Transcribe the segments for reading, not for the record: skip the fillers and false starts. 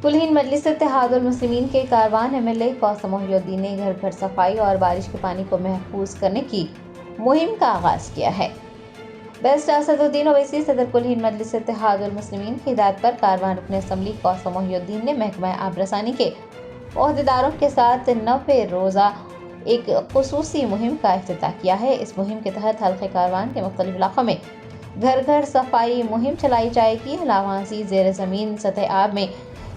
कुल-हिंद मजलिस इत्तेहादुल मुस्लिमीन के कारवान एमएलए कौसम मोहिउद्दीन ने घर घर सफाई और बारिश के पानी को महफूज करने की मुहिम का आगाज किया है। बेस्ट असदुद्दीन ओवैसी सदर कुल-हिंद मजलिस इत्तेहादुल मुस्लिमीन की हिदायत पर कारवान रुकन असम्बली कौसम मोहिउद्दीन ने महकमा आबरसानी के ओहदेदारों के साथ 90 रोज़ा एक खुसूसी मुहिम का इफ्तिताह किया है। इस मुहिम के तहत हल्के कारवान के मुख्तलिफ इलाकों में घर घर सफाई मुहिम चलाई जाएगी। अलावासी ज़ेर ज़मीन सतह आब में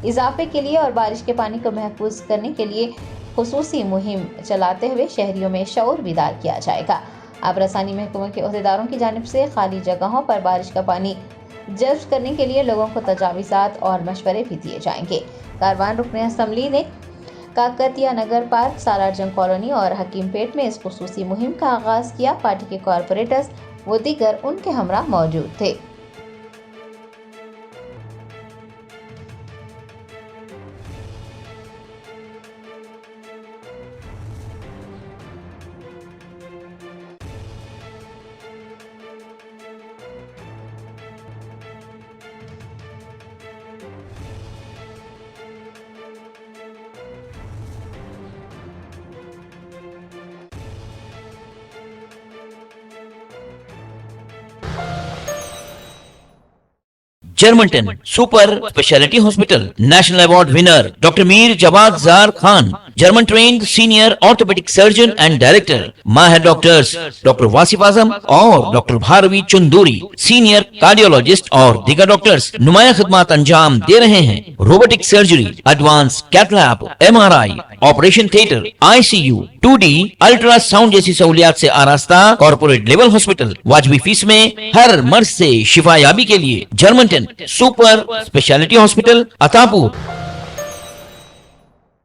इजाफे के लिए और बारिश के पानी को महफूज करने के लिए खुसूसी मुहिम चलाते हुए शहरियों में शऊर बेदार किया जाएगा। आबरसानी महकमे के ओहदेदारों की जानिब से खाली जगहों पर बारिश का पानी जज्ब करने के लिए लोगों को तजावीज़ात और मशवरे भी दिए जाएंगे। कारवान रुकन असम्बली ने काकतिया नगर पार्क, सालार जंग कॉलोनी और हकीमपेट में इस खुसूसी मुहिम का आगाज किया। पार्टी के कॉरपोरेटर्स व दीगर उनके हमरा मौजूद थे। Germanton super speciality hospital national award winner doctor Mir Jawad Zar Khan, German trained senior orthopaedic surgeon and director, माहिर डॉक्टर्स डॉक्टर वासिफ आजम और doctor Bharvi Chanduri, senior cardiologist और दीगर डॉक्टर्स नुमाया खिदमत अंजाम दे रहे हैं। Robotic surgery, advance cath lab, MRI, operation theatre, ICU, 2D ultrasound जैसी सहूलियात से आरास्ता कॉर्पोरेट लेवल हॉस्पिटल। वाजबी फीस में हर मर्ज से शिफायाबी के लिए Germanton super speciality hospital, Attapur.